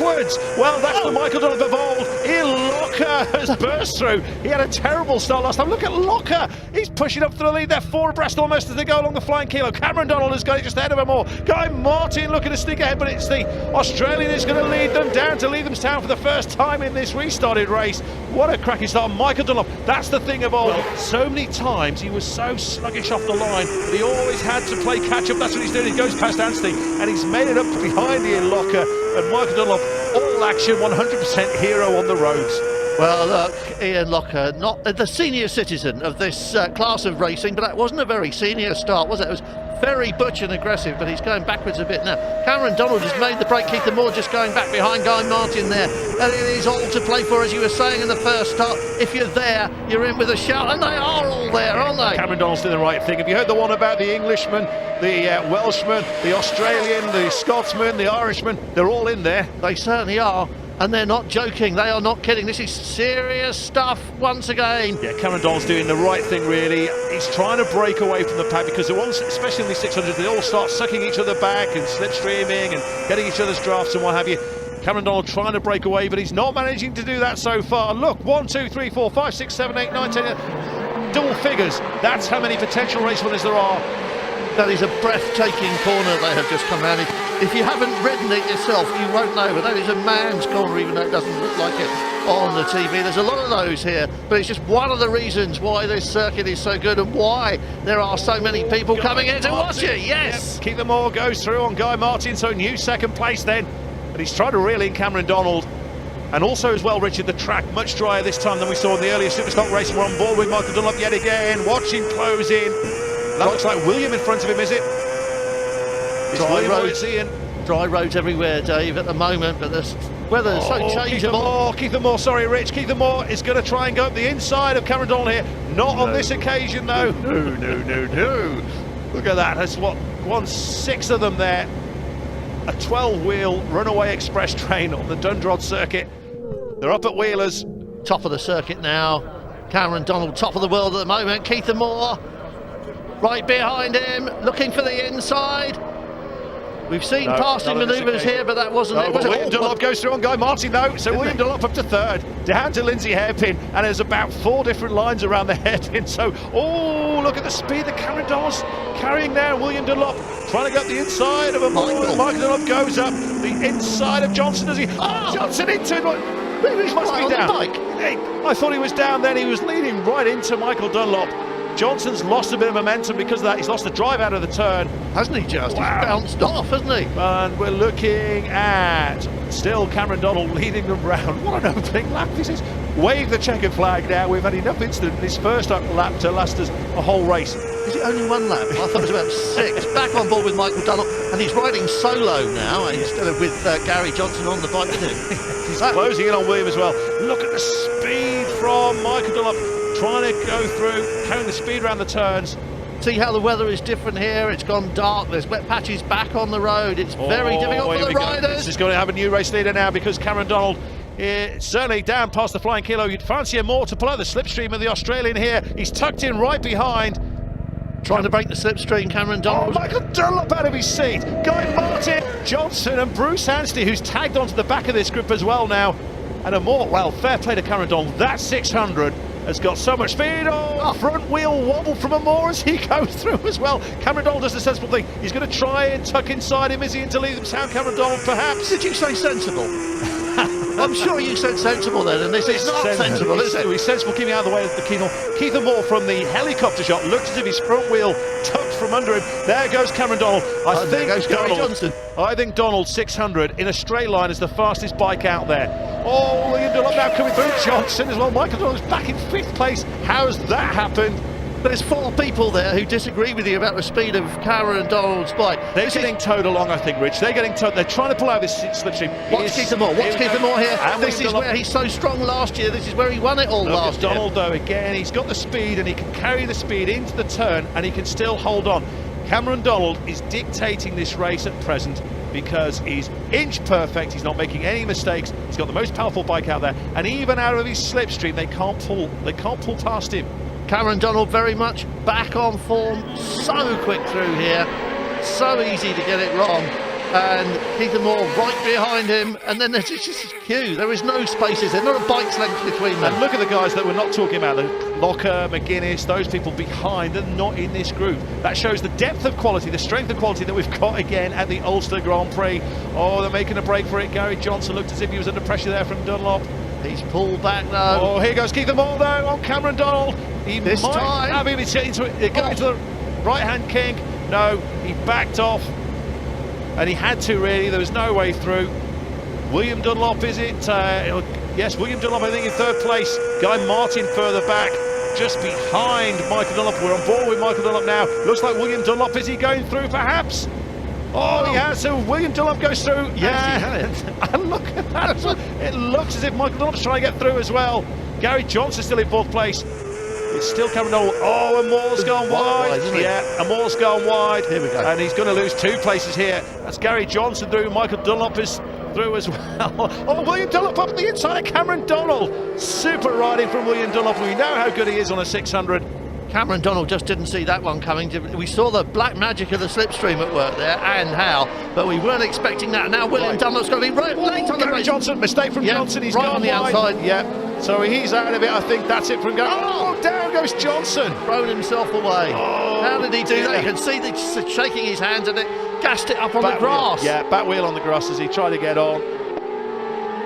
backwards. Well, that's the Michael Dunlop of old. Locker has burst through. He had a terrible start last time. Look at Locker. He's pushing up to the lead. They're 4 abreast almost as they go along the flying kilo. Cameron Donald has got it just ahead of them all. Guy Martin looking to sneak ahead, but it's the Australian who's going to lead them down to Leathamstown for the first time in this restarted race. What a cracking start. Michael Dunlop, that's the thing of old. So many times he was so sluggish off the line, but he always had to play catch up. That's what he's doing. He goes past Anstey and he's made it up behind Ian Locker. And Michael Dunlop, all action, 100% hero on the roads. Well, look, Ian Locker, not the senior citizen of this class of racing, but that wasn't a very senior start, was it? It was very butch and aggressive, but he's going backwards a bit now. Cameron Donald has made the break. Keith Moore just going back behind Guy Martin there. And it is all to play for, as you were saying in the first start. If you're there, you're in with a shout, and they are all there, aren't they? Cameron Donald's doing the right thing. Have you heard the one about the Englishman, the Welshman, the Australian, the Scotsman, the Irishman? They're all in there. They certainly are. And they're not joking, they are not kidding. This is serious stuff once again. Yeah, Cameron Donald's doing the right thing, really. He's trying to break away from the pack because the ones, especially in the 600s, they all start sucking each other back and slipstreaming and getting each other's drafts and what have you. Cameron Donald trying to break away, but he's not managing to do that so far. Look, 1, 2, 3, 4, 5, 6, 7, 8, 9, 10, double figures. That's how many potential race winners there are. That is a breathtaking corner they have just come around. If you haven't ridden it yourself, you won't know, but that is a man's corner, even though it doesn't look like it on the TV. There's a lot of those here, but it's just one of the reasons why this circuit is so good and why there are so many people coming in to watch it. Yes! Yep. Keith Moore goes through on Guy Martin, so new second place then. But he's trying to reel in Cameron Donald. And also as well, Richard, the track much drier this time than we saw in the earlier Superstock race. We're on board with Michael Dunlop yet again. Watch him close in. That looks like William in front of him, is it? Dry roads, Ian. Dry roads everywhere, Dave, at the moment, but the weather is so changeable. Keith Moore, sorry, Rich. Keith Moore is going to try and go up the inside of Cameron Donald here. Not on this occasion, though. No. Look at that. That's what, 1/6 of them there. A 12-wheel runaway express train on the Dundrod circuit. They're up at Wheelers. Top of the circuit now. Cameron Donald, top of the world at the moment. Keith Moore right behind him, looking for the inside. We've seen passing manoeuvres here, but that wasn't it. William Dunlop goes through on Guy Martin, though. So William Dunlop up to third, down to Lindsay Hairpin, and there's about 4 different lines around the hairpin. So, oh, look at the speed that Cameron Donald's carrying now. William Dunlop trying to go up the inside of a Michael Dunlop goes up the inside of Johnson. Does he? Oh, Johnson into it. He must be down. I thought he was down then. He was leading right into Michael Dunlop. Johnson's lost a bit of momentum because of that. He's lost the drive out of the turn. Hasn't he just? Wow. He's bounced off, hasn't he? And we're looking at still Cameron Donald leading them round. What an opening lap this is. Wave the checkered flag now. We've had enough incident in this first lap to last us a whole race. Is it only 1 lap? I thought it was about 6. Back on board with Michael Dunlop, and he's riding solo now instead of with Gary Johnson on the bike with him. He's closing in on William as well. Look at the speed from Michael Dunlop. Trying to go through, carrying the speed around the turns. See how the weather is different here. It's gone dark. There's wet patches back on the road. It's very difficult for the riders. This is going to have a new race leader now because Cameron Donald certainly down past the flying kilo. You'd fancy him more to pull out the slipstream of the Australian here. He's tucked in right behind. Trying to break the slipstream, Cameron Donald. Oh, Michael Dunlop out of his seat. Guy Martin, Johnson and Bruce Anstey, who's tagged onto the back of this group as well now. And a more, well, fair play to Cameron Donald. That 600 has got so much speed. Oh, front wheel wobble from Moore as he goes through as well. Cameron Donald does a sensible thing. He's going to try and tuck inside him. Is he into Leathamstown? Cameron Donald, perhaps. Did you say sensible? I'm sure you said sensible then, and this is not sensible, is it? He's sensible, keeping out of the way of the Keenel. Keith Moore from the helicopter shot looks as if his front wheel tucked from under him. There goes Cameron Donald. There goes Gary Johnson. I think Donald 600 in a straight line is the fastest bike out there. Oh, William Dunlop now coming through. Johnson as well. Michael Donald's back in 5th place. How's that happened? There's 4 people there who disagree with you about the speed of Cameron Donald's bike. They're getting towed along, I think, Rich. They're getting towed. They're trying to pull out this slipstream. Watch Keith Moore. Watch Keith Moore here. And this is where he's so strong last year. This is where he won it all last year. Donald, though, again, he's got the speed and he can carry the speed into the turn and he can still hold on. Cameron Donald is dictating this race at present because he's inch perfect. He's not making any mistakes. He's got the most powerful bike out there, and even out of his slipstream, they can't pull past him. Cameron Donald very much back on form, so quick through here, so easy to get it wrong. and Keith Moore right behind him, and then there's just a queue. There is no spaces, there's not a bike's length between them. And look at the guys that we're not talking about, Locker, McGuinness, those people behind, they're not in this group. That shows the depth of quality, the strength of quality that we've got again at the Ulster Grand Prix. Oh, they're making a break for it. Gary Johnson looked as if he was under pressure there from Dunlop. He's pulled back now. Oh, here goes Keith Moore though on Cameron Donald. He this might time have him going to the right-hand kink. No, he backed off. And he had to, really. There was no way through. William Dunlop, is it? Yes, William Dunlop, I think, in third place. Guy Martin further back, just behind Michael Dunlop. We're on board with Michael Dunlop now. Looks like William Dunlop, is he going through, perhaps? Oh, he has. So William Dunlop goes through. Yes, he has. And look at that. It looks as if Michael Dunlop's trying to get through as well. Gary Johnson's still in fourth place. It's still Cameron Donald. Oh, and Moore's gone wide. Yeah, and Moore's gone wide. Here we go. And he's going to lose 2 places here. That's Gary Johnson through. Michael Dunlop is through as well. Oh, William Dunlop up the inside of Cameron Donald. Super riding from William Dunlop. We know how good he is on a 600. Cameron Donald just didn't see that one coming. We saw the black magic of the slipstream at work there, and how, but we weren't expecting that. Now William Dunlop's going to be right late on the race. Johnson, mistake from Johnson. He's right gone on the wide. outside. Yeah, so he's out of it. I think that's it from going. Oh, down goes Johnson. Thrown himself away. Oh, how did he do dear. that? You can see that shaking his hands, and it gassed it up on the grass. Wheel. Yeah, back wheel on the grass as he tried to get on.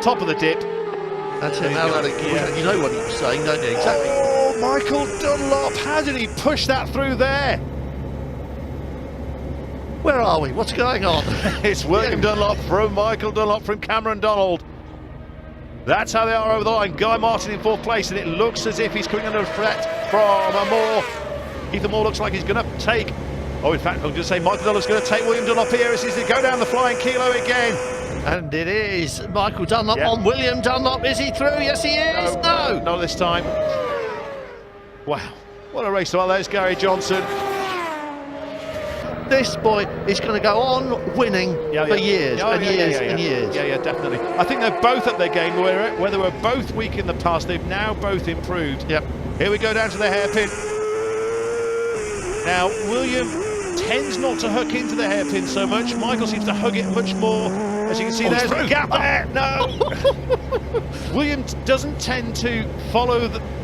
Top of the dip. That's it. Now you know what he was saying, don't you? Exactly. Oh, Michael Dunlop, how did he push that through there? Where are we? What's going on? It's William Dunlop from Michael Dunlop from Cameron Donald. That's how they are over the line. Guy Martin in fourth place, and it looks as if he's coming under threat from a Moore. Ethan Moore looks like he's going to take. Oh, in fact, I'm going to say Michael Dunlop's going to take William Dunlop here as he go down the flying kilo again. And it is Michael Dunlop on William Dunlop. Is he through? Yes, he is. No. Not this time. Wow, what a race. Well, there's Gary Johnson. This boy is going to go on winning for years and years. Yeah, definitely. I think they're both at their game. Where they were both weak in the past, they've now both improved. Yep. Here we go down to the hairpin. Now, William tends not to hook into the hairpin so much. Michael seems to hug it much more. As you can see, there's the gap there. No. William doesn't tend to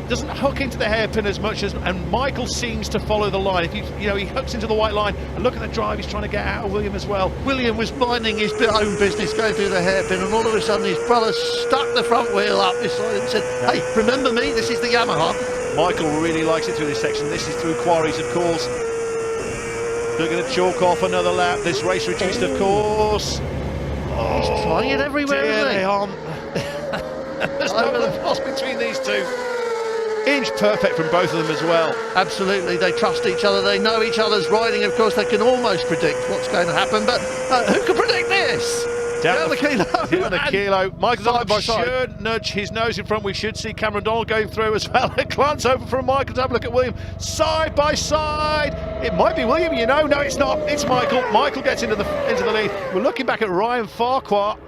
doesn't hook into the hairpin as much as, and Michael seems to follow the line. If he hooks into the white line, and look at the drive he's trying to get out of William as well. William was minding his own business, going through the hairpin, and all of a sudden his brother stuck the front wheel up his side and said, "Hey, remember me? This is the Yamaha." Michael really likes it through this section. This is through quarries, of course. They're going to chalk off another lap. This race reduced, of course. He's trying it everywhere, isn't he? There's no loss between these two. Inch perfect from both of them as well. Absolutely, they trust each other, they know each other's riding. Of course, they can almost predict what's going to happen, but who can predict this? Down the kilo. Down the kilo. Michael Dunlop should nudge his nose in front. We should see Cameron Donald going through as well. A glance over from Michael to have a look at William. Side by side. It might be William, No, it's not. It's Michael. Michael gets into the lead. We're looking back at Ryan Farquhar.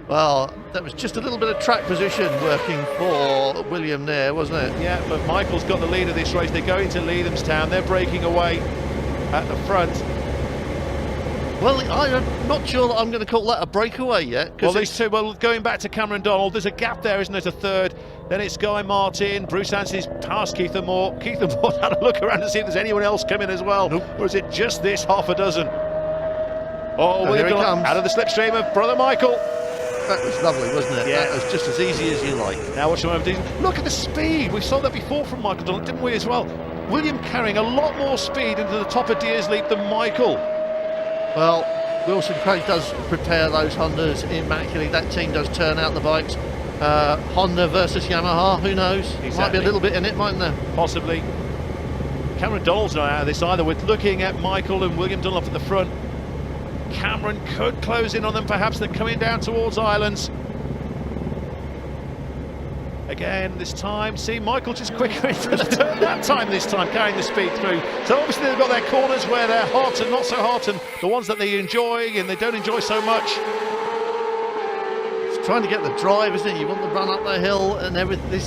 Well, that was just a little bit of track position working for William there, wasn't it? Yeah, but Michael's got the lead of this race. They go into Leathamstown. They're breaking away at the front. Well, I'm not sure that I'm going to call that a breakaway yet. Well, these two, going back to Cameron Donald, there's a gap there, isn't there, to third. Then it's Guy Martin. Bruce Anstey's past Keith Moore. Keith Moore had a look around to see if there's anyone else coming as well. Nope. Or is it just this half a dozen? Oh, here he comes. Out of the slipstream of brother Michael. That was lovely, wasn't it? Yeah. That was just as easy as you like. Now what should I do? Look at the speed. We saw that before from Michael Donald, didn't we, as well? William carrying a lot more speed into the top of Deers Leap than Michael. Well, Wilson Craig does prepare those Hondas immaculately. That team does turn out the bikes. Honda versus Yamaha, who knows? Exactly. Might be a little bit in it, mightn't there? Possibly. Cameron Donald's not out of this either. We're looking at Michael and William Dunlop at the front. Cameron could close in on them, perhaps. They're coming down towards Islands. Again, this time, see Michael just quicker into the turn that time, carrying the speed through. So obviously they've got their corners where they're hot and not so hot, and the ones that they enjoy and they don't enjoy so much. It's trying to get the drive, isn't it? You want to run up the hill and everything. This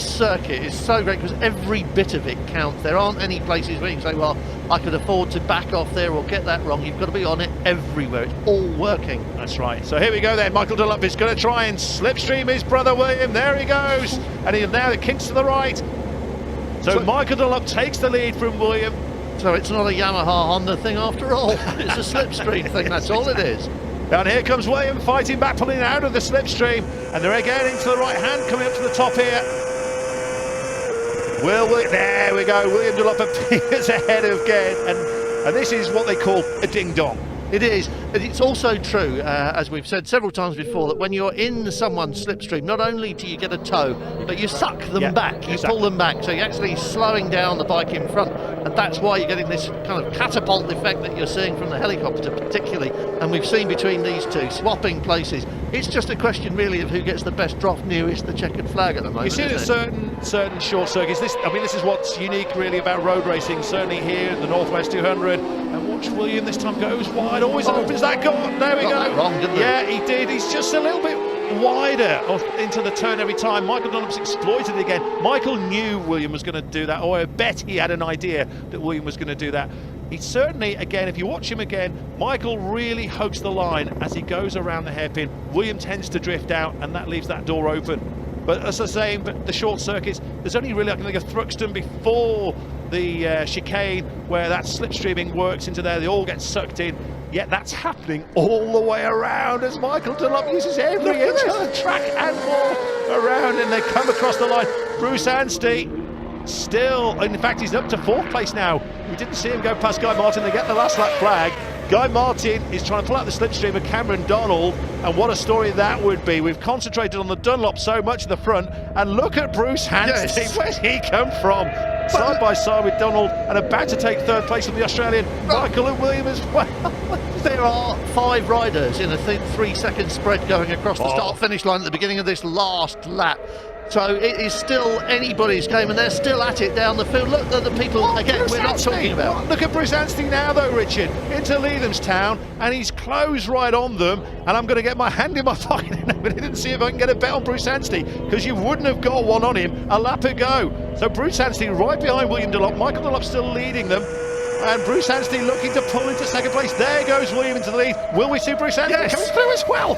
circuit is so great because every bit of it counts. There aren't any places where you can say, well, I could afford to back off there or get that wrong. You've got to be on it everywhere. It's all working. That's right. So here we go then. Michael Dunlop is going to try and slipstream his brother William. There he goes. And he now kicks to the right. So Michael Dunlop takes the lead from William. So it's not a Yamaha Honda thing after all. It's a slipstream thing. That's all it is. And here comes William fighting back, pulling out of the slipstream. And they're again into the right hand, coming up to the top here. There we go. William Dunlop appears ahead again. And this is what they call a ding-dong. It is. It's also true, as we've said several times before, that when you're in someone's slipstream, not only do you get a tow, but you suck them back, you pull them back, so you're actually slowing down the bike in front, and that's why you're getting this kind of catapult effect that you're seeing from the helicopter particularly, and we've seen between these two, swapping places. It's just a question really of who gets the best drop nearest the checkered flag at the moment. You see that certain short circuits, this is what's unique really about road racing, certainly here at the Northwest 200, and watch William this time goes wide, always opens that goal. There we go. That wrong, didn't yeah, he did. He's just a little bit wider into the turn every time. Michael Dunlop's exploited it again. Michael knew William was going to do that, or I bet he had an idea that William was going to do that. He certainly, again, if you watch him again, Michael really hugs the line as he goes around the hairpin. William tends to drift out, and that leaves that door open. But as I say, but the short circuits, there's only really, I can think of Thruxton before the chicane where that slipstreaming works into there. They all get sucked in. Yet that's happening all the way around as Michael Dunlop uses every inch of the track and more around, and they come across the line. Bruce Anstey still, in fact, he's up to 4th place now. We didn't see him go past Guy Martin. They get the last lap flag. Guy Martin is trying to pull out the slipstream of Cameron Donald, and what a story that would be. We've concentrated on the Dunlop so much at the front, and look at Bruce Anstey. Yes. Where's he come from? Side by side with Donald, and about to take 3rd place from the Australian Michael and William as well. There are 5 riders in a 3-second spread going across the start-finish line at the beginning of this last lap. So it is still anybody's game, and they're still at it down the field. Look at the people, again, Bruce we're not Anstey. Talking about. Look at Bruce Anstey now, though, Richard, into Leathamstown, and he's closed right on them, and I'm going to get my hand in my pocket in a minute and see if I can get a bet on Bruce Anstey, because you wouldn't have got one on him a lap ago. So Bruce Anstey right behind William Dunlop, Michael Dunlop still leading them, and Bruce Anstey looking to pull into 2nd place. There goes William into the lead. Will we see Bruce Anstey coming through as well?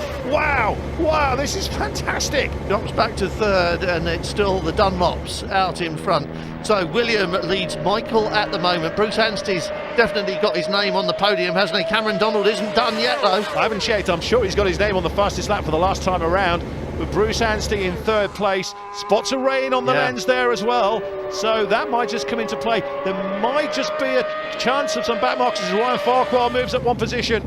Wow, this is fantastic. Drops back to 3rd, and it's still the Dunlops out in front. So William leads Michael at the moment. Bruce Anstey's definitely got his name on the podium, hasn't he? Cameron Donald isn't done yet, though. I haven't checked. I'm sure he's got his name on the fastest lap for the last time around. With Bruce Anstey in 3rd place, spots of rain on the lens there as well, so that might just come into play. There might just be a chance of some back marks as Ryan Farquhar moves up 1 position.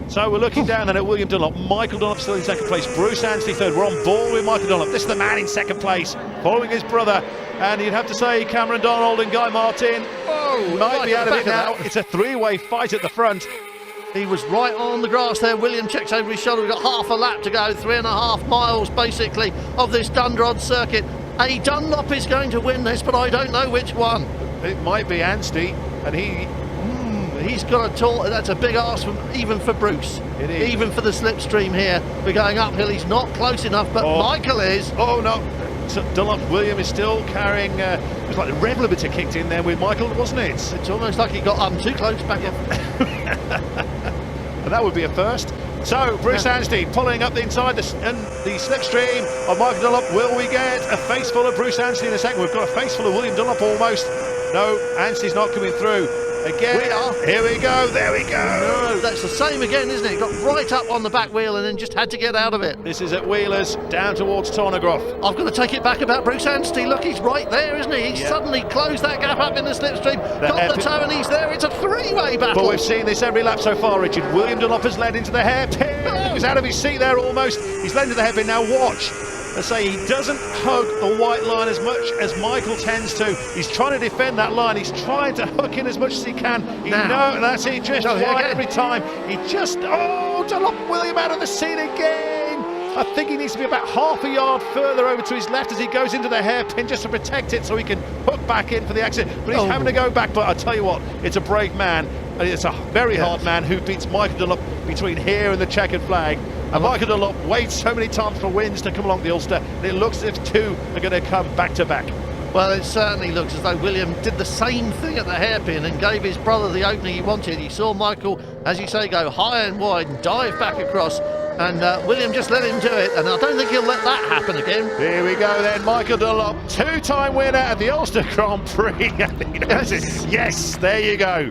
So we're looking down then at William Dunlop. Michael Dunlop still in 2nd place, Bruce Anstey 3rd. We're on board with Michael Dunlop. This is the man in 2nd place, following his brother, and you'd have to say Cameron Donald and Guy Martin might be out of it now. It's a 3-way fight at the front. He was right on the grass there. William checks over his shoulder. We've got half a lap to go, 3.5 miles basically of this Dundrod circuit. A Dunlop is going to win this, but I don't know which one. It might be Anstey, and he's got a tall. That's a big ask even for Bruce. It is. Even for the slipstream here. We're going uphill. He's not close enough, but Michael is. Oh no. So Dunlop, William is still carrying, it was like the rev limiter kicked in there with Michael, wasn't it? It's almost like he got too close back up. And that would be a first. So Bruce Anstey pulling up the inside the slipstream of Michael Dunlop. Will we get a face full of Bruce Anstey in a second? We've got a face full of William Dunlop almost. No, Anstey's not coming through. Again, we are. Here we go, there we go. No, that's the same again, isn't it? Got right up on the back wheel and then just had to get out of it. This is at Wheelers, down towards Tornagroff. I've got to take it back about Bruce Anstey. Look, he's right there, isn't he? He's suddenly closed that gap up in the slipstream, got the toe and he's there. It's a 3-way battle. But we've seen this every lap so far, Richard. William Dunlop has led into the hairpin. He's out of his seat there almost. He's led into the hairpin. Now watch. I say he doesn't hug the white line as much as Michael tends to. He's trying to defend that line. He's trying to hook in as much as he can. That's it. Just wide every time. He just Dunlop William out of the scene again. I think he needs to be about half a yard further over to his left as he goes into the hairpin just to protect it so he can hook back in for the exit. But he's having to go back. But I tell you what, it's a brave man. And it's a very hard man who beats Michael Dunlop between here and the checkered flag. And Michael Dunlop waits so many times for wins to come along the Ulster, and it looks as if 2 are going to come back to back. Well, it certainly looks as though William did the same thing at the hairpin and gave his brother the opening he wanted. He saw Michael, as you say, go high and wide and dive back across, and William just let him do it, and I don't think he'll let that happen again. Here we go then, Michael Dunlop, two-time winner at the Ulster Grand Prix. Yes, there you go.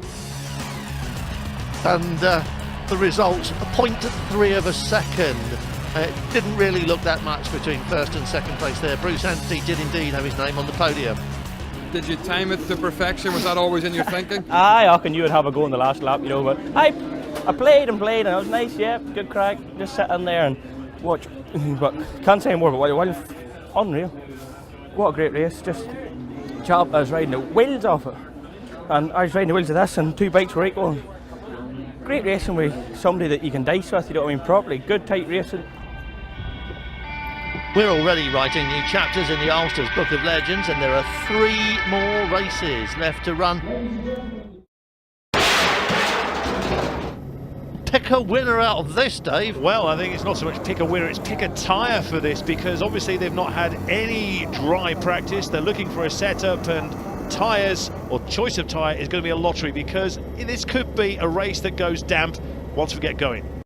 And the result, 0.3 of a second. It didn't really look that much between first and second place there. Bruce Anthony did indeed have his name on the podium. Did you time it to perfection? Was that always in your thinking? Aye, I knew I'd have a go in the last lap, you know, but I played and it was nice, yeah, good crack, just sitting there and watch, but can't say more, but what unreal. What a great race, just chop, I was riding the wheels off it, and I was riding the wheels of this, and two bikes were equal. Great racing with somebody that you can dice with, you know what I mean, properly, good tight racing. We're already writing new chapters in the Ulster's Book of Legends, and there are 3 more races left to run. Pick a winner out of this, Dave. Well, I think it's not so much pick a winner, it's pick a tyre for this, because obviously they've not had any dry practice. They're looking for a setup, and tyres, or choice of tyre, is going to be a lottery, because this could be a race that goes damp once we get going.